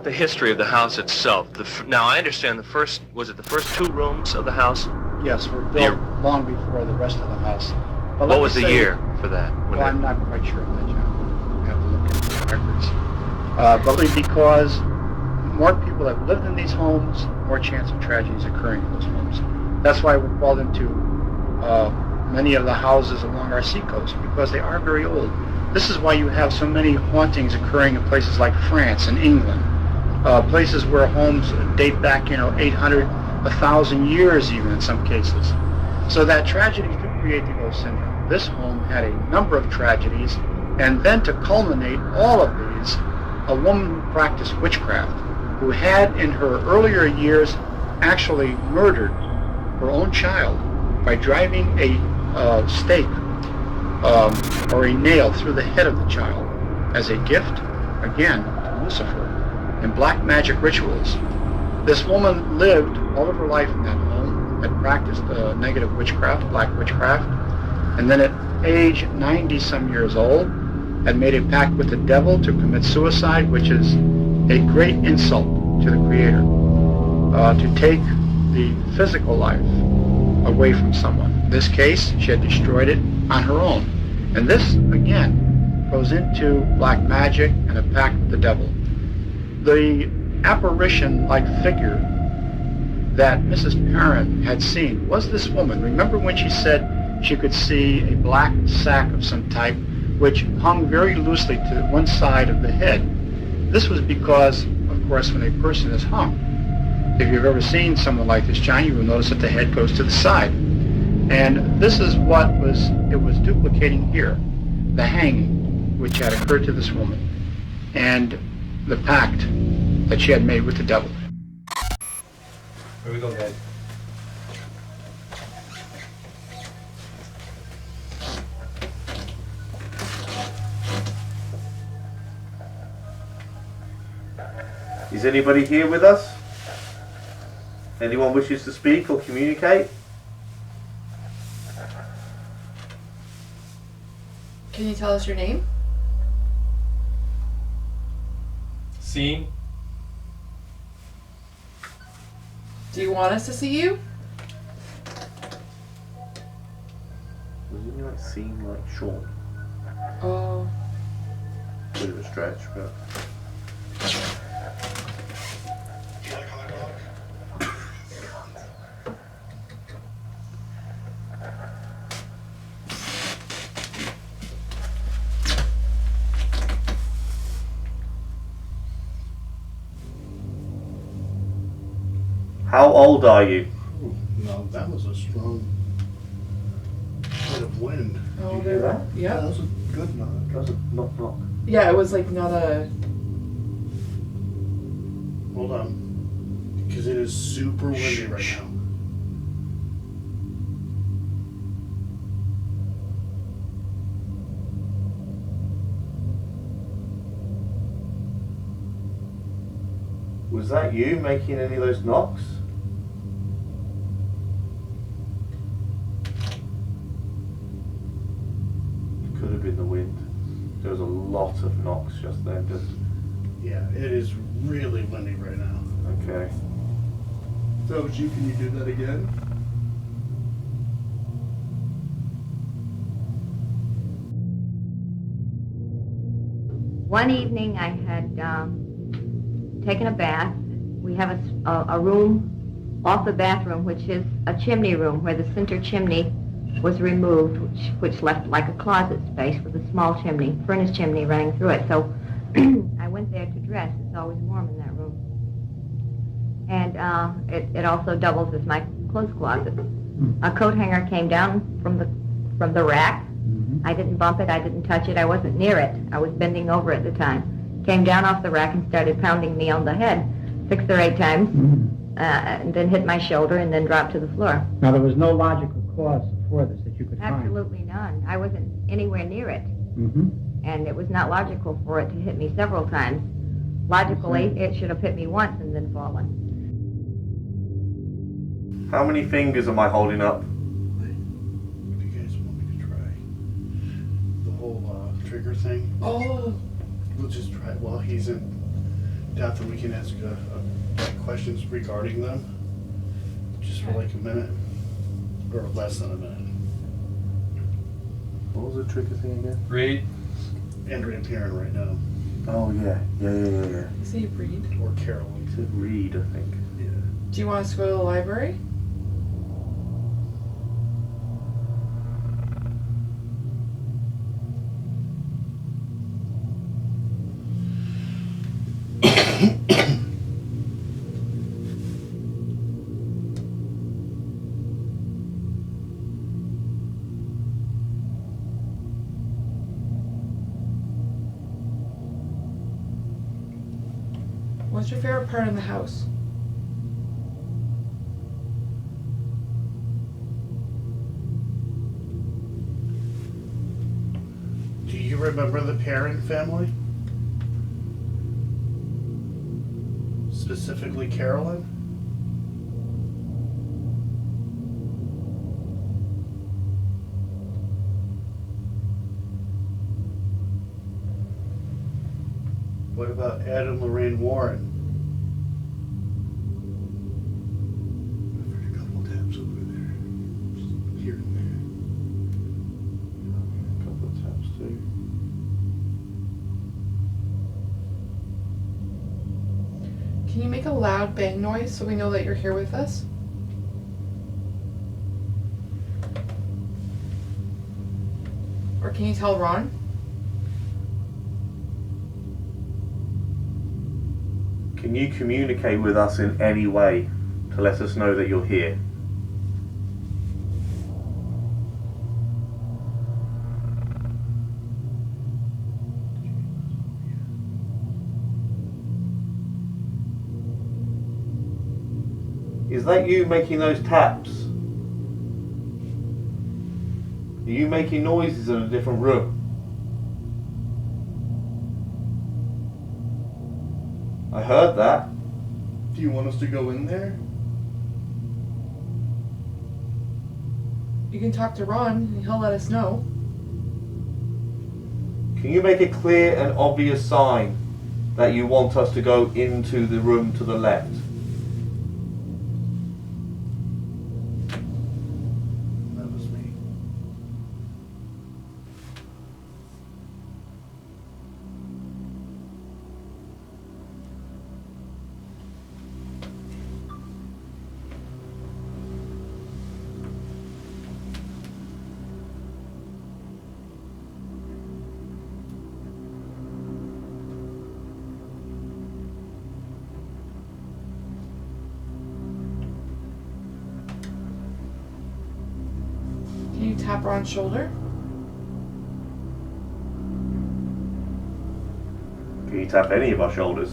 The history of the house itself. Now, I understand was it the first 2 rooms of the house? Yes, were built long before the rest of the house. But what was the year for that? Well, I'm not quite sure of that, John. I have to look into the records. But because more people have lived in these homes, more chance of tragedies occurring in those homes. That's why we're called into many of the houses along our seacoast, because they are very old. This is why you have so many hauntings occurring in places like France and England, places where homes date back, 800, 1,000 years even in some cases. So that tragedies do create the ghost syndrome. This home had a number of tragedies, and then to culminate all of these, a woman who practiced witchcraft, who had in her earlier years actually murdered her own child by driving a stake or a nail through the head of the child as a gift, again, to Lucifer, in black magic rituals. This woman lived all of her life in that home, had practiced negative witchcraft, black witchcraft, and then at age 90-some years old, had made a pact with the devil to commit suicide, which is a great insult to the Creator, to take the physical life away from someone. In this case, she had destroyed it on her own. And this, again, goes into black magic and a pact with the devil. The apparition-like figure that Mrs. Perrin had seen was this woman. Remember when she said she could see a black sack of some type which hung very loosely to one side of the head? This was because, of course, when a person is hung, if you've ever seen someone like this, John, you will notice that the head goes to the side. And this is what it was duplicating here, the hanging which had occurred to this woman, and the pact that she had made with the devil. Here we go, guys. Is anybody here with us? Anyone wishes to speak or communicate? Can you tell us your name? Scene? Do you want us to see you? Wasn't he like seen like Sean? Oh. Bit of a stretch, but. How old are you? No, that was a strong bit of wind. Oh, you hear that? Yeah, Yeah. that was a good knock. That was a knock knock. Yeah, it was like not a. Hold on. Because it is super windy right now. Was that you making any of those knocks? Could have been the wind. There was a lot of knocks just then. Yeah, it is really windy right now. Okay. So, G, can you do that again? One evening I had taken a bath. We have a room off the bathroom, which is a chimney room where the center chimney was removed, which left like a closet space with a small chimney, furnace chimney running through it. So I went there to dress. It's always warm in that room. And it also doubles as my clothes closet. A coat hanger came down from the rack. I didn't bump it. I didn't touch it. I wasn't near it. I was bending over at the time. Came down off the rack and started pounding me on the head 6 or 8 times, and then hit my shoulder and then dropped to the floor. Now, there was no logical cause for this that you could find. Absolutely none. I wasn't anywhere near it. Mm-hmm. And it was not logical for it to hit me several times. Logically, it should have hit me once and then fallen. How many fingers am I holding up? If you guys want me to try the whole trigger thing, Oh. we'll just try it while he's in Death, and we can ask questions regarding them. Just for like a minute. Or less than a minute. What was the trigger thing again? Read. Andrea and Karen right now. Oh yeah. You say breed. Or Carolyn. It's a read, I think. Yeah. Do you want us to go to the library? What's your favorite part in the house? Do you remember the Perrin family? Specifically Carolyn? What about Ed and Lorraine Warren? I've heard a couple taps over there. Just here and A couple of taps too. Can you make a loud bang noise so we know that you're here with us? Or can you tell Ron? Can you communicate with us in any way to let us know that you're here? Is that you making those taps? Are you making noises in a different room? I heard that. Do you want us to go in there? You can talk to Ron and he'll let us know. Can you make a clear and obvious sign that you want us to go into the room to the left? That was me. Can you tap Ron's shoulder? Can you tap any of our shoulders?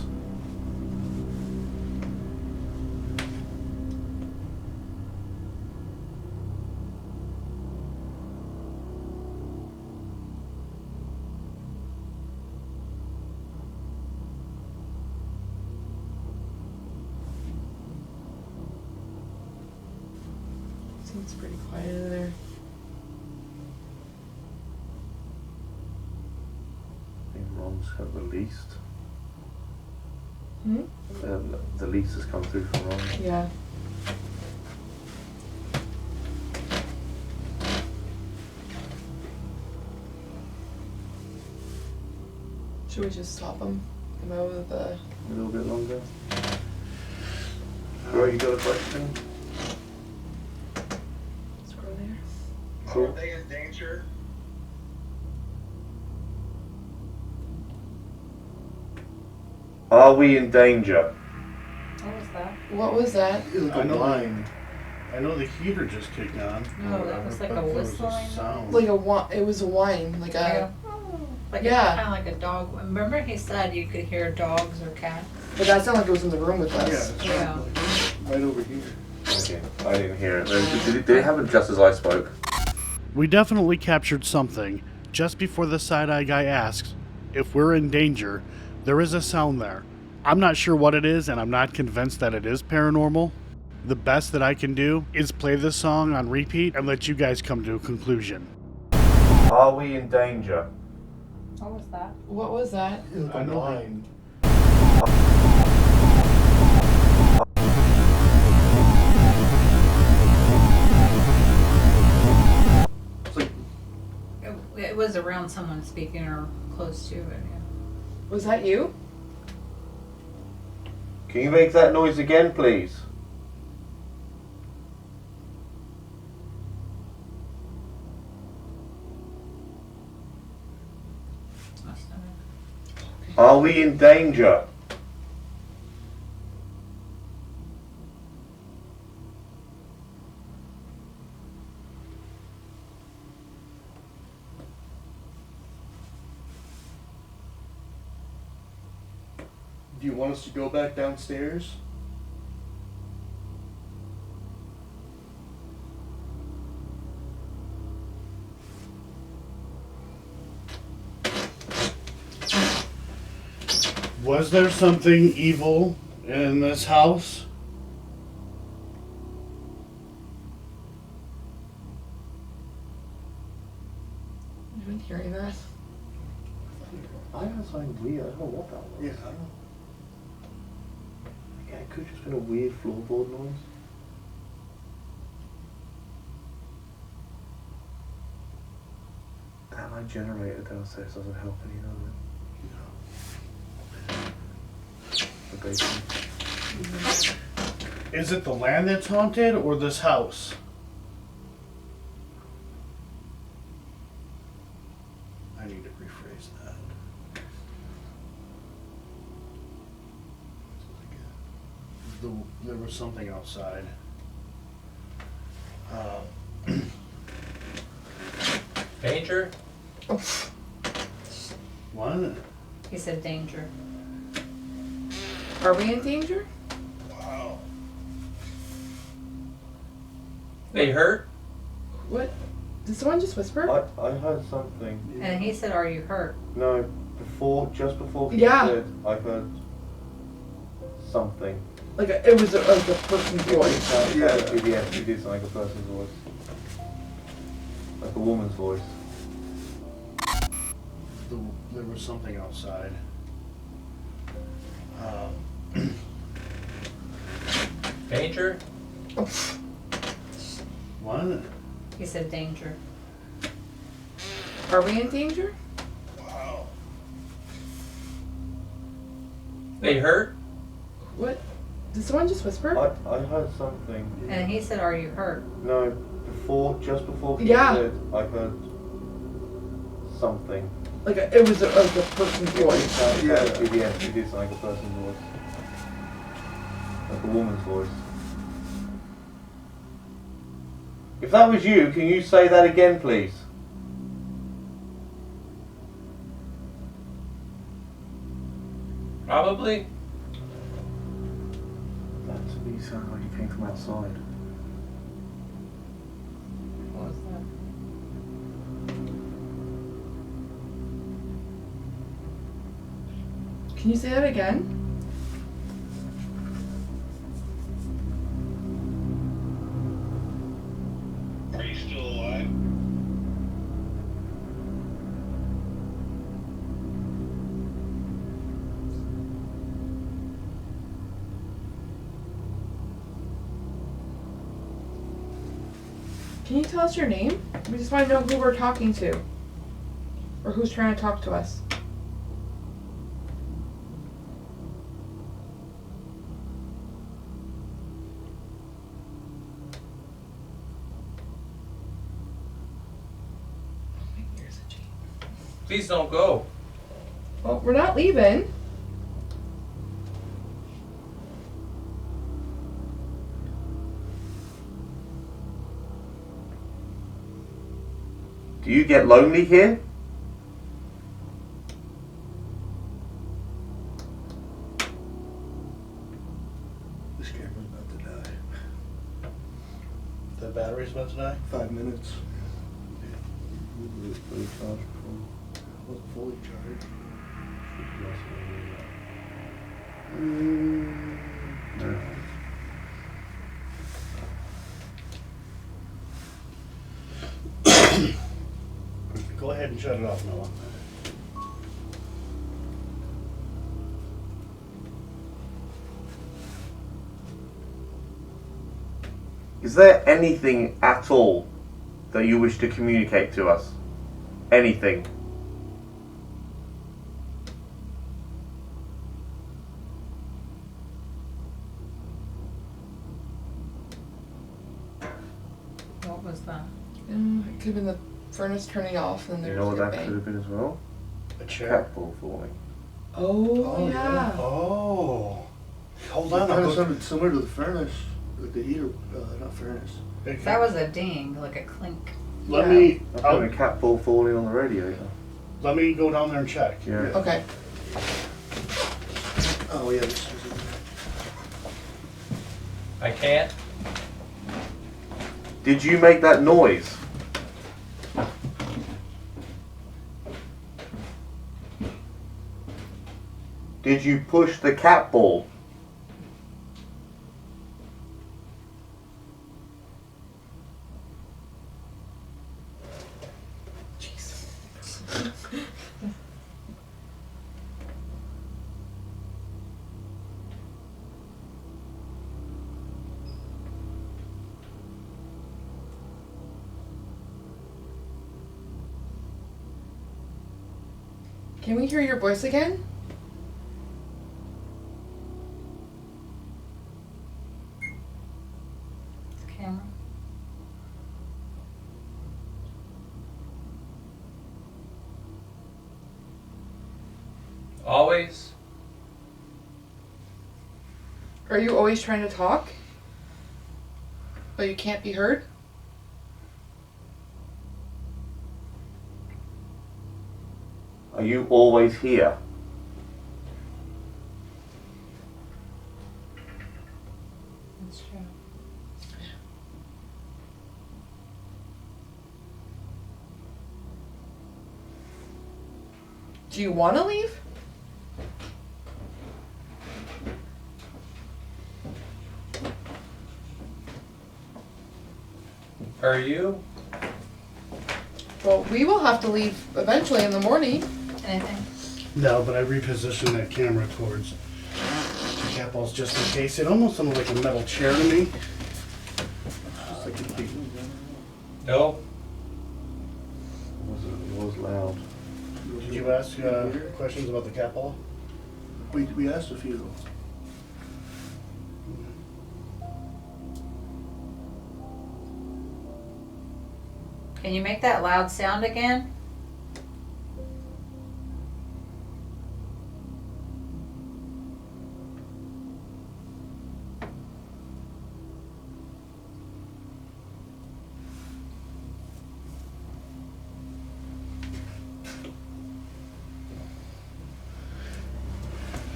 Seems pretty quiet in there. I think Ron's got released. Hmm? The lease has come through from Ron. Yeah. Should we just stop him? Come out with the... A little bit longer. Roy, you got a question? Let's go there. Cool. Are they in danger? Are we in danger? What was that? What was that? I know I know the heater just kicked on. No, that was like a whistling. Sound. Like it was a whine, like a... Like Yeah. kind of like a dog. Remember he said you could hear dogs or cats? But that sounded like it was in the room with Yeah, us. it Yeah. sounded like right over here. Okay, I didn't hear it. Did it happen just as I spoke? We definitely captured something. Just before the side-eye guy asks if we're in danger, there is a sound there. I'm not sure what it is, and I'm not convinced that it is paranormal. The best that I can do is play this song on repeat and let you guys come to a conclusion. Are we in danger? What was that? What was that? I know. It was around someone speaking or close to it. Yeah. Was that you? Can you make that noise again, please? Must have been. Are we in danger? Do you want us to go back downstairs? Was there something evil in this house? You've been hearing that? I heard something weird. I don't know what that was. Yeah. Yeah, it could have just been a weird floorboard noise. That my generator downstairs doesn't help any, does it? The basement. Is it the land that's haunted or this house? I need to rephrase that. There was something outside. Danger? What? He said danger. Are we in danger? Wow. They hurt? What? Did someone just whisper? I heard something. And he said, "Are you hurt?" No, just before he Yeah. said, I heard something. Like it was like a person's voice. Yeah, it did sound like a person's voice. Like a woman's voice. There was something outside. Danger? What? He said danger. Are we in danger? Wow. They hurt? What? Did someone just whisper? I heard something. And he said, "Are you hurt?" No, just before he Yeah. said, I heard something. Like it was like a person's voice. It did sound like a person's voice. Like a woman's voice. If that was you, can you say that again, please? Probably. That to me sounded like it came from outside. What was that? Can you say that again? Are you still alive? Can you tell us your name? We just want to know who we're talking to. Or who's trying to talk to us. Please don't go. Well, we're not leaving. Do you get lonely here? This camera's about to die. The battery's about to die? 5 minutes. Wasn't fully charged. No. Go ahead and shut it off, Noah. Is there anything at all that you wish to communicate to us? anything. What was that? It could have been the furnace turning off and You there's know what a that bang. could have been as well? A chair. Cat ball falling. Oh, yeah. Oh. Hold on. Kind I'll of go. something similar to the furnace, like the heater, not furnace. That was a ding, like a clink. Let me. I thought a cat ball falling on the radiator. Let me go down there and check. Yeah. Okay. Oh yeah, this is I can't. Did you make that noise? Did you push the cat ball? Can we hear your voice again? Camera. Always. Are you always trying to talk? But you can't be heard? Are you always here? That's true. Do you want to leave? Are you? Well, we will have to leave eventually in the morning. Anything? No, but I repositioned that camera towards the cat balls just in case. It almost sounded like a metal chair to me. Just like a big- No. It was loud. Did you ask questions about the cat ball? we asked a few. Can you make that loud sound again?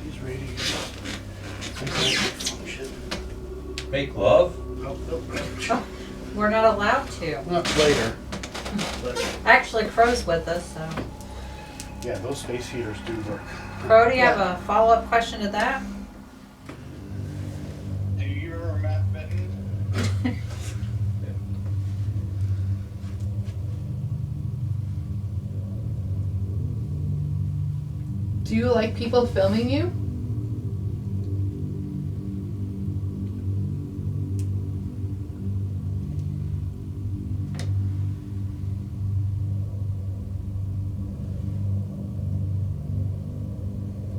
These radios. Function. Make love? Nope, nope. We're not allowed to. Not later. But Actually, Crow's with us, so. yeah, those space heaters do work. Crow, do you have a follow-up question to that? Do you remember Matt Benton? Do you like people filming you?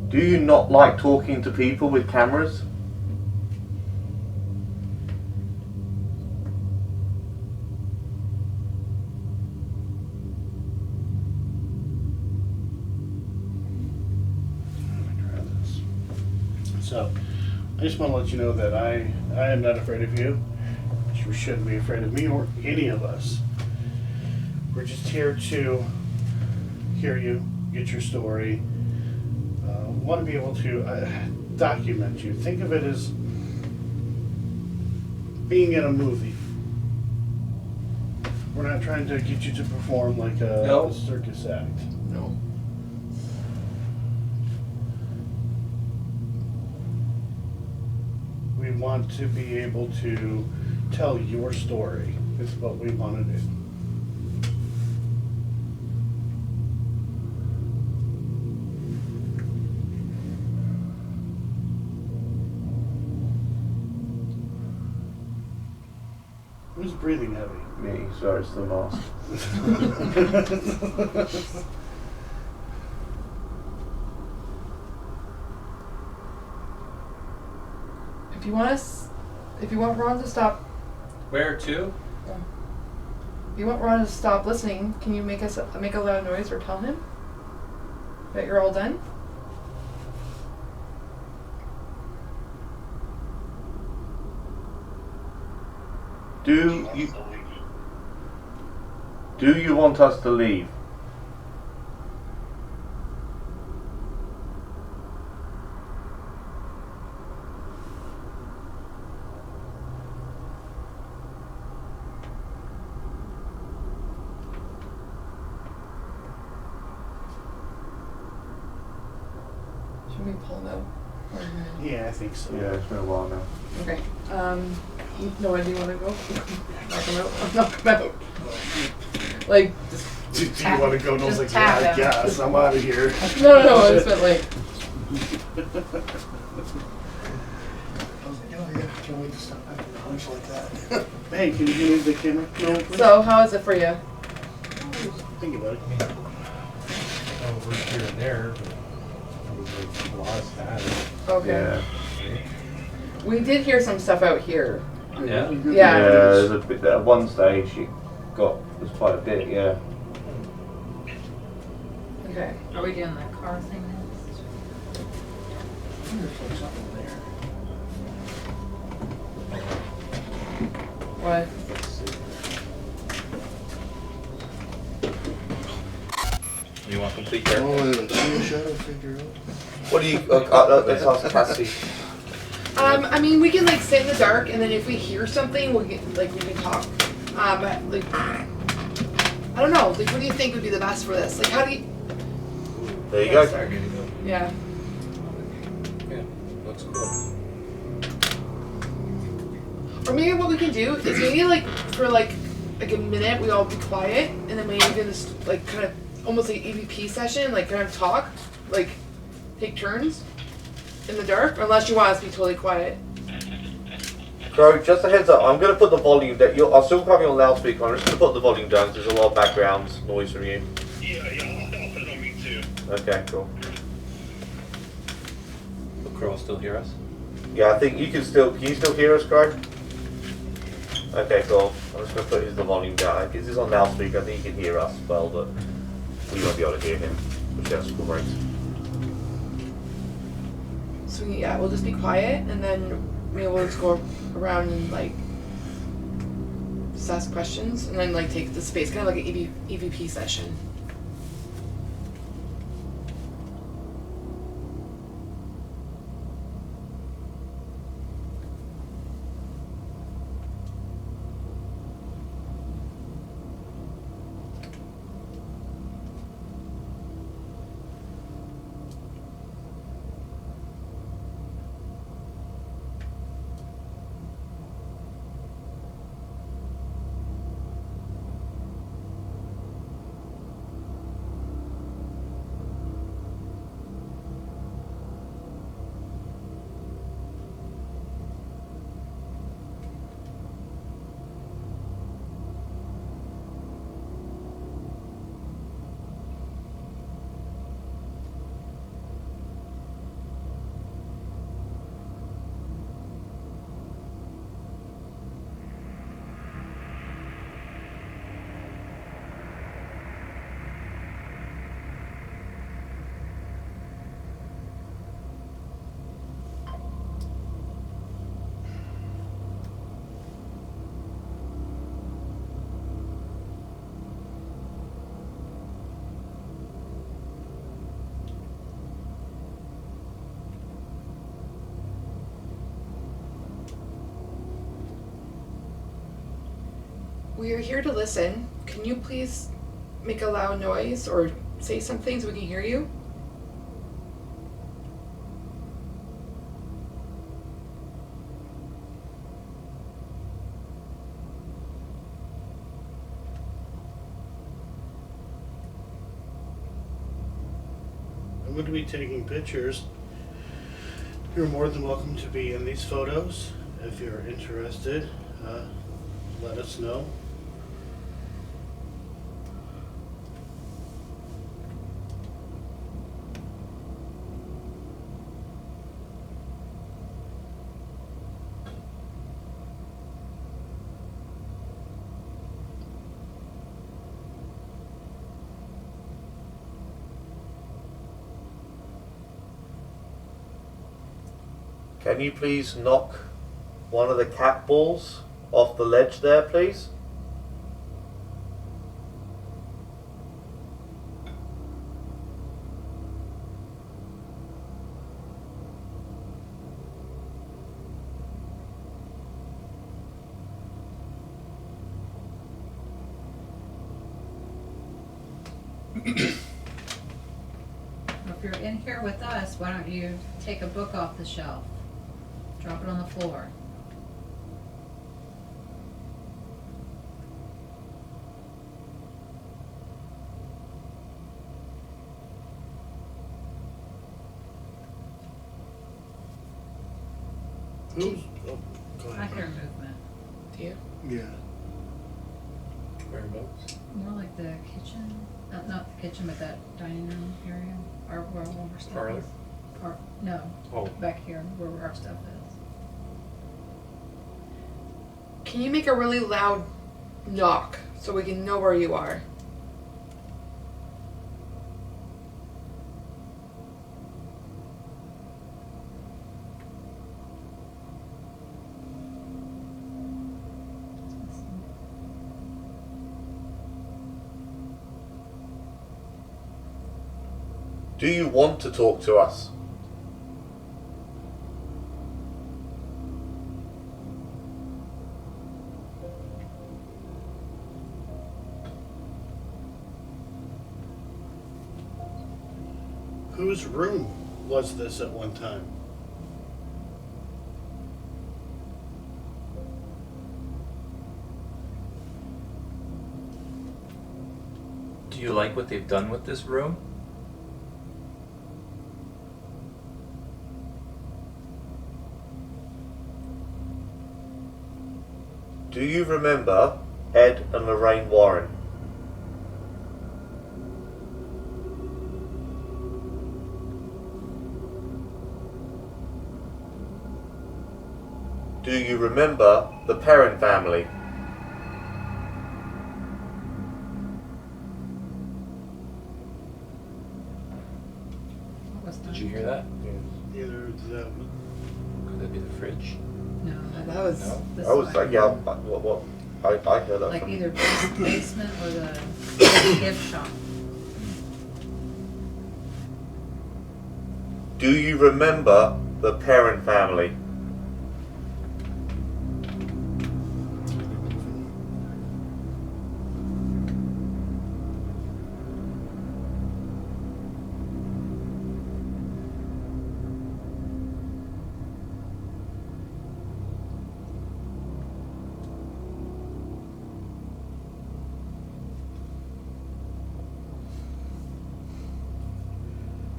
Do you not like talking to people with cameras? So, I just want to let you know that I am not afraid of you. You shouldn't be afraid of me or any of us. We're just here to hear you, get your story. Want to be able to document you. Think of it as being in a movie. We're not trying to get you to perform like a No. circus act. No. We want to be able to tell your story. Is what we want to do. Who's breathing heavy? Me, sorry, it's the mask. If you want Ron to stop, Where to? if you want Ron to stop listening, can you make a loud noise or tell him that you're all done? Do you want us to leave? Should we pull him out? Yeah, I think so. Yeah, it's been a while now. Okay. No idea want to go? Knock him out. Knock him out. Like, just Do you tap- want to go? And I was just like, yeah, tap I him. guess. I'm out of here. No, I just meant like. I was like, oh yeah, can't wait to stop having a hunch like that. Hey, can you give me the camera? No, please? So, how is it for you? Think about it. Over here and there, but I was like lost at it. Okay. Yeah. We did hear some stuff out here. Yeah. Yeah. Yeah, there's a bit at one stage it was quite a bit, yeah. Okay. Are we doing that car thing next? There's like something there. What? You want complete Oh, haircut? yeah, see a shadow figure out. What do you let's ask Cassie. I mean, we can like sit in the dark, and then if we hear something, we can talk. Like, I don't know. Like, what do you think would be the best for this? Like, how do you? There you go. Yeah. Yeah, looks good. Or maybe what we can do is maybe like for like a minute we all be quiet, and then maybe we can just like kind of almost like EVP session, like kind of talk, like take turns in the dark, unless you want us to be totally quiet. So just a heads up, I'm going to put the volume down. I'll still have you on loudspeaker. I'm just going to put the volume down because there's a lot of background noise from you. Yeah, I'll put it on me too. Okay, cool. Will Crow still hear us? Yeah, I think you can still hear us, Craig? Okay, cool. I'm just going to put the volume down. Because it's on loudspeaker, I think you can hear us well, but we won't be able to hear him, which that's great. So yeah, we'll just be quiet, and then maybe we'll just go around and like just ask questions, and then like take the space, kind of like an EVP session. We are here to listen. Can you please make a loud noise or say something so we can hear you? I'm going to be taking pictures. You're more than welcome to be in these photos if you're interested. let us know. Can you please knock one of the cat balls off the ledge there, please? If you're in here with us, why don't you take a book off the shelf? Drop it on the floor. Who's? Oh, go I ahead. hear movement. Do you? Yeah. Whereabouts? More like the kitchen, not the kitchen, but that dining room area, or where all our stuff Parlor? is. No, Oh, back here where our stuff is. Can you make a really loud knock so we can know where you are? Do you want to talk to us? Whose room was this at one time? Do you like what they've done with this room? Do you remember Ed and Lorraine Warren? Do you remember the Perrin family? What was Did you hear that? Either that. Could that be the fridge? No, That was. No? this I was way. like, yeah, what? I heard that Like from either basement or the gift shop. Do you remember the Perrin family?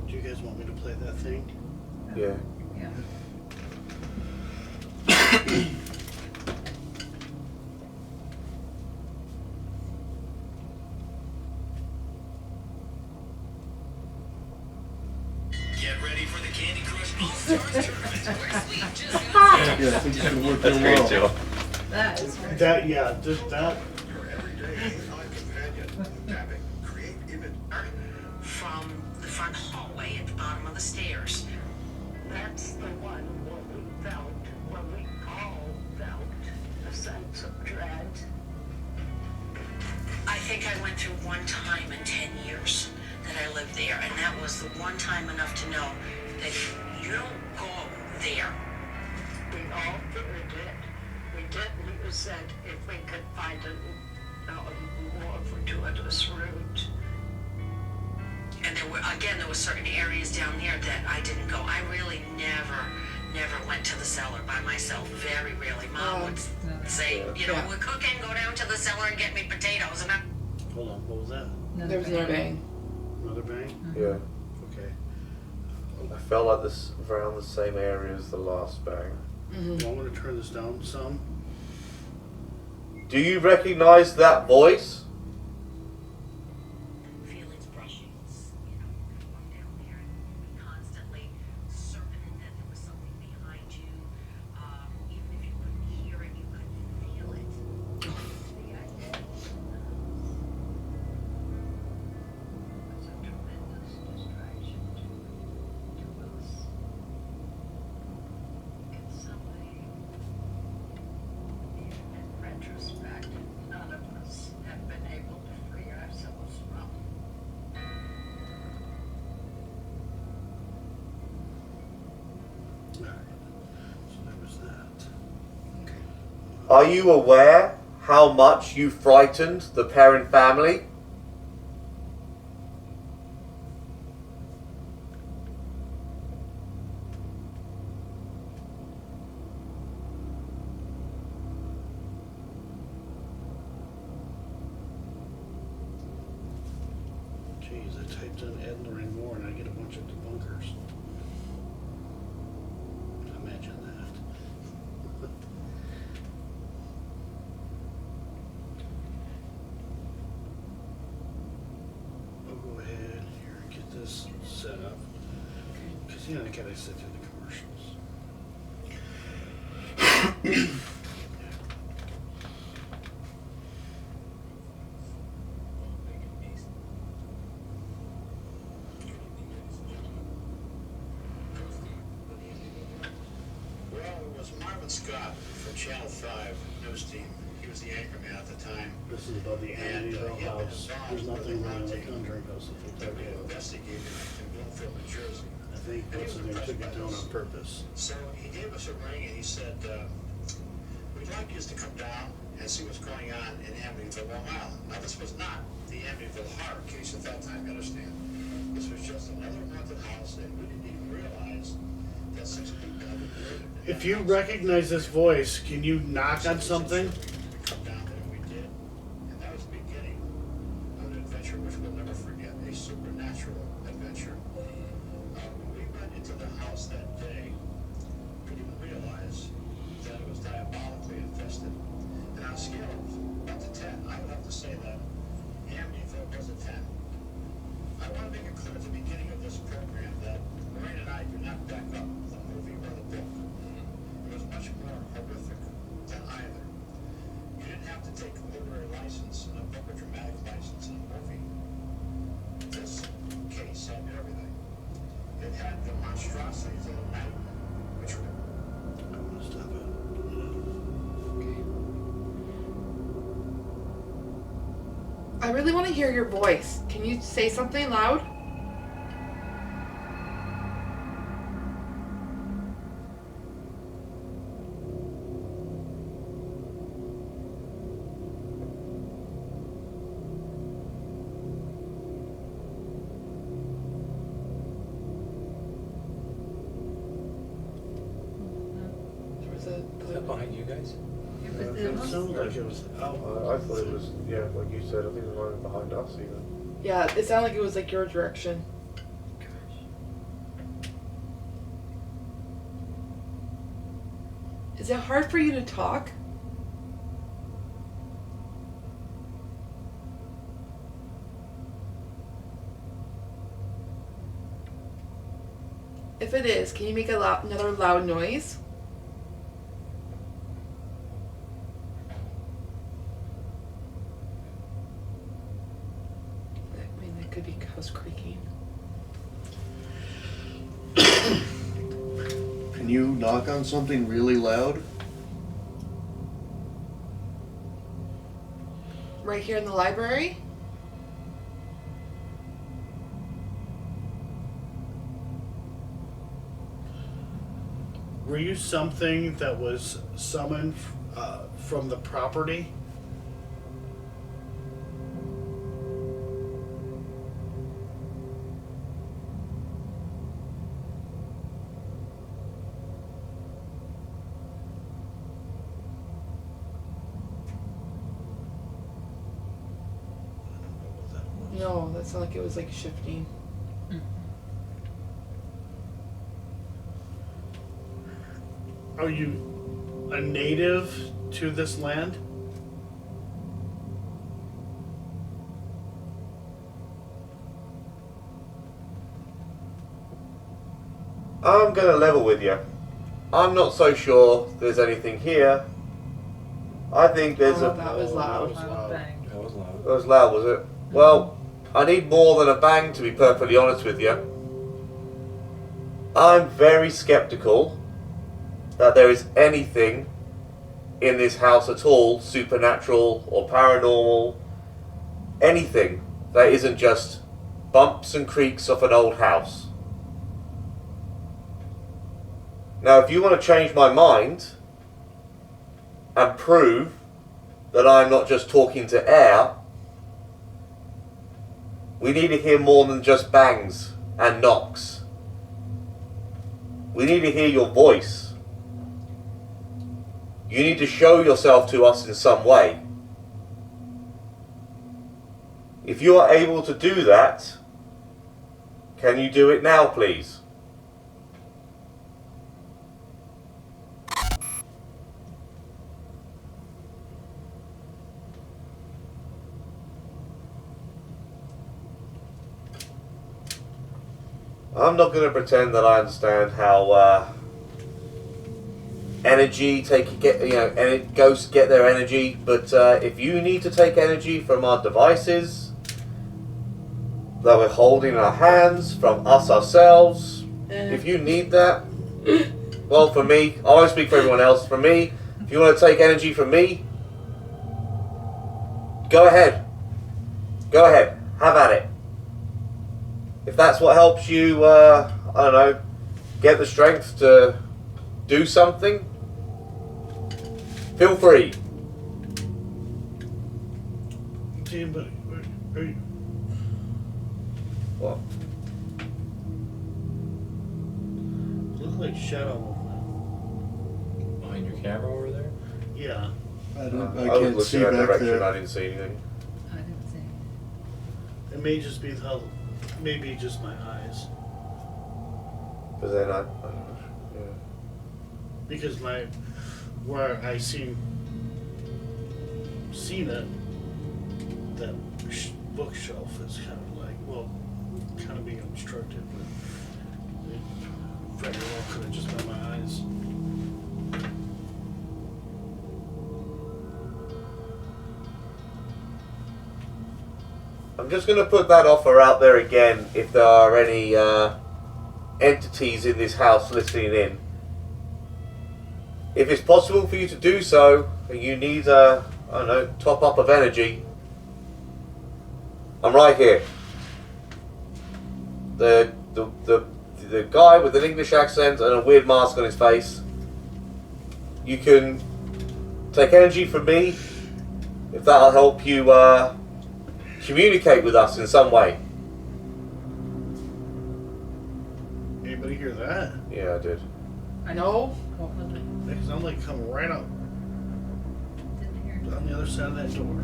Do you guys want me to play that thing? Yeah. Yeah. Get ready for the Candy Crush All-Stars Tournament. Where Sleep just Yeah, I think it's gonna work That's real great, well. Joe. That is right. That, yeah, just that. your everyday AI companion. Tapping Create Image. From the front hallway at the bottom of the stairs. That's the one where we all felt a sense of dread. I think I went through one time in 10 years that I lived there, and that was the one time enough to know that you don't go there. We all feared it. We did. We said if we could find a more fortuitous route. And there were certain areas down there that I didn't go. I really never went to the cellar by myself. Very rarely. Mom would say, Yeah. we're cooking, go down to the cellar and get me potatoes. And Hold on, what was that? There was another bang. Another bang? Yeah. Okay. I felt like this around the same area as the last bang. Mm-hmm. Well, I'm going to turn this down some. Do you recognize that voice? Feelings brushing, walk down there and constantly certain that there was something behind you. Even if you couldn't hear it, you could feel it. The idea was a tremendous distraction to us. In some way, in retrospect, none of us have been able to free ourselves from. So there was that. Are you aware how much you frightened the Perrin family? Jeez, I typed in Ed and Lorraine Moore and I get a bunch of debunkers. Imagine that. I'll go ahead here and get this set up. Because, I gotta sit through the commercials. Well, it was Marvin Scott from Channel 5 news team. He was the anchorman at the time. This is about the Amityville house. There's nothing wrong with the Conjuring house that they took it. Investigated in Bloomfield, New Jersey. I think what's in there took it down on purpose. So he gave us a ring and he said, we'd like you to come down and see what's going on in Amityville, Long Island. Now, this was not the Amityville horror case at that time, you understand? This was just another haunted house, and we didn't even realize that 6 people had been murdered. If you recognize this voice, can you knock on something? We come down there, and we did. And that was the beginning of an adventure which we'll never forget, a supernatural adventure. When we went into the house that day, we didn't realize that it was diabolically infested. And on a scale of 1 to 10, I would have to say that Amityville was a 10. I want to make it clear at the beginning of this program that Lorraine and I do not back up the movie or the book. It was much more horrific than either. You didn't have to take a literary license and a book or dramatic license in a movie. This case had everything. It had the monstrosities of the night, which were I'm gonna stop it. I really want to hear your voice. Can you say something loud? Is that behind you guys? It sounded like it was out. I thought it was, yeah, like you said, I think it was right behind us even. Yeah, it sounded like it was like your direction. Is it hard for you to talk? If it is, can you make another loud noise? I mean, that could be house creaking. Can you knock on something really loud? Right here in the library? Were you something that was summoned from the property? No, that sounded like it was like shifting. Are you a native to this land? I'm gonna level with you. I'm not so sure there's anything here. I think there's Oh, that was loud. Bang. That was loud. That was loud, was it? Well, I need more than a bang, to be perfectly honest with you. I'm very skeptical that there is anything in this house at all, supernatural or paranormal, anything that isn't just bumps and creaks of an old house. Now, if you want to change my mind and prove that I'm not just talking to air, we need to hear more than just bangs and knocks. We need to hear your voice. You need to show yourself to us in some way. If you are able to do that, can you do it now, please? I'm not going to pretend that I understand how ghosts get their energy, but if you need to take energy from our devices that we're holding in our hands, from us ourselves, if you need that, well, for me, I won't speak for everyone else. For me, if you want to take energy from me, go ahead. Go ahead. Have at it. If that's what helps you, I don't know, get the strength to do something, feel free. Team, but are you... What? Look like shadow Behind your camera over there? movement. Yeah. I I can't was see looking that back direction, there. I didn't see anything. I didn't see. It may just be maybe just my eyes. But then I don't know. Yeah. Because where I seen it, that bookshelf is kind of like, well, kind of being obstructed, but it very well could have just been my eyes. I'm just going to put that offer out there again if there are any entities in this house listening in. If it's possible for you to do so, and you need a, I don't know, top up of energy, I'm right here. The guy with an English accent and a weird mask on his face. You can take energy from me if that'll help you communicate with us in some way. Anybody hear that? Yeah, I did. I know. What was it? Because I'm like coming right up Didn't hear. on the other side of that door.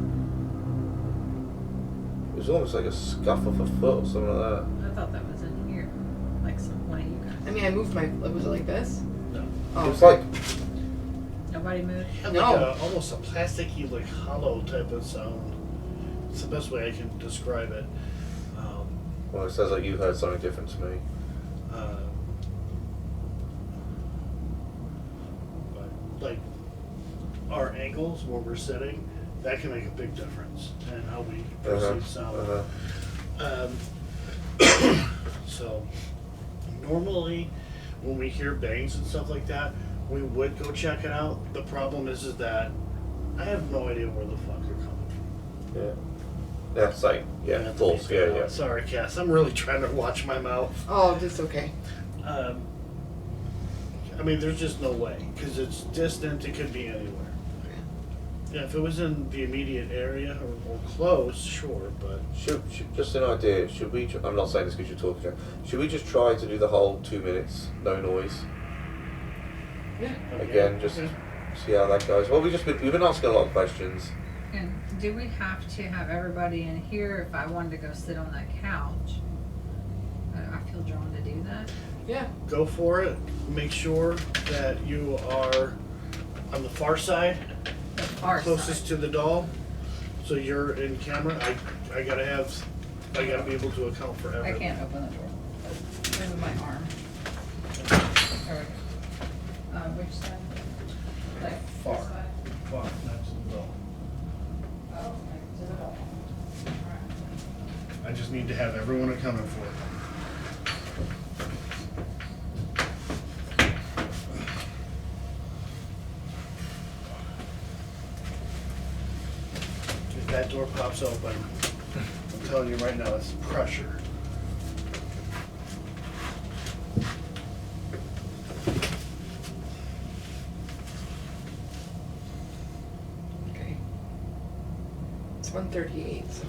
It was almost like a scuff of a foot or something like that. I thought that was in here. Like one of you guys. I mean, I moved my. Was it like this? No. Oh, It was okay. like, Nobody moved? Had No. like almost a plasticky, like hollow type of sound. It's the best way I can describe it. well, it sounds like you heard something different to me. But like our angles where we're sitting, that can make a big difference in how we perceive sound. So normally when we hear bangs and stuff like that, we would go check it out. The problem is that I have no idea where the fuck they're coming from. Yeah. Yeah, same. Yeah, false. Yeah, yeah. Sorry, Cass. I'm really trying to watch my mouth. Oh, that's okay. I mean, there's just no way because it's distant. It could be anywhere. Yeah, if it was in the immediate area or close, sure, but Should just an idea. Should we? I'm not saying this because you're talking. Should we just try to do the whole 2 minutes, no noise? Yeah. Again, just see how that goes. Well, we've been asking a lot of questions. And do we have to have everybody in here if I wanted to go sit on that couch? I feel drawn to do that. Yeah. go for it. Make sure that you are on the far side, The far closest side. to the doll. So you're in camera. I gotta be able to account for I everything. can't open the door. Move my arm. which side? Like Far. this side? Far next to the door. Oh, like to the wall. Alright. I just need to have everyone accounted for. If that door pops open, I'm telling you right now, it's pressure. Okay. It's 1:38, so.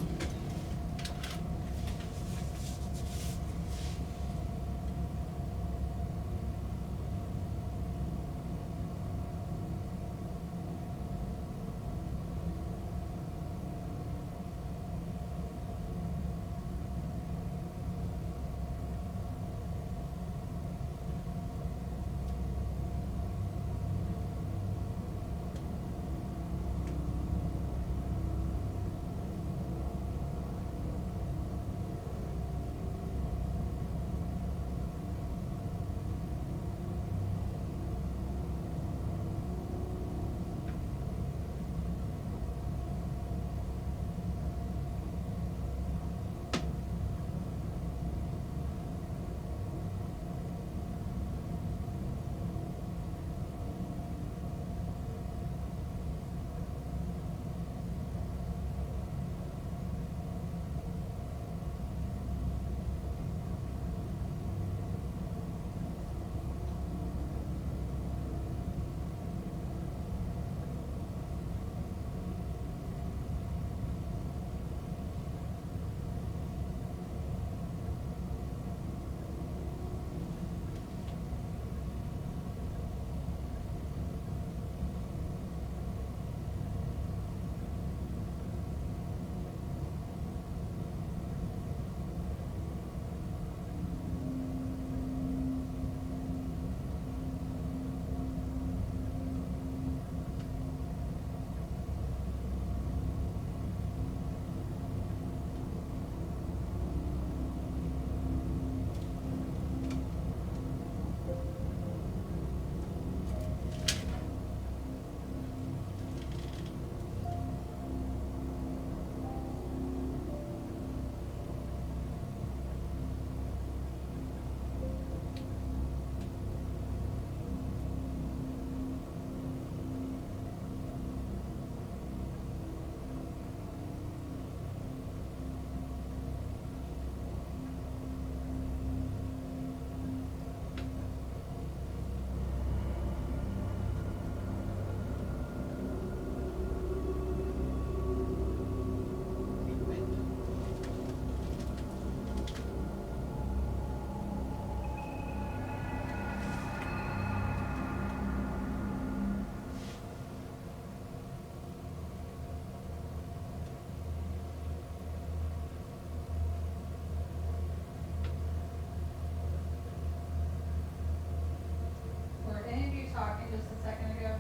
Were any of you talking just a second ago?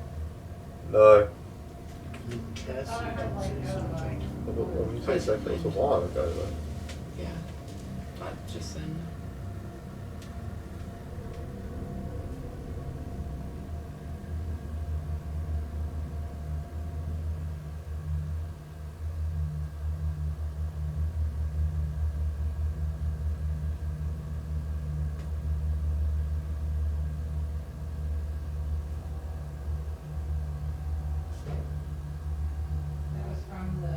No. Cassie I did like say that. something. When you say second, it was a while ago though. Yeah. Not just then. That was from the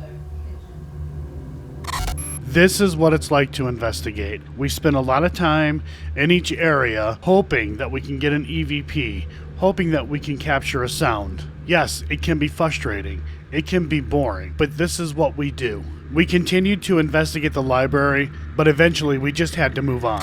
kitchen. This is what it's like to investigate. We spend a lot of time in each area hoping that we can get an EVP, hoping that we can capture a sound. Yes, it can be frustrating. It can be boring, but this is what we do. We continued to investigate the library, but eventually we just had to move on.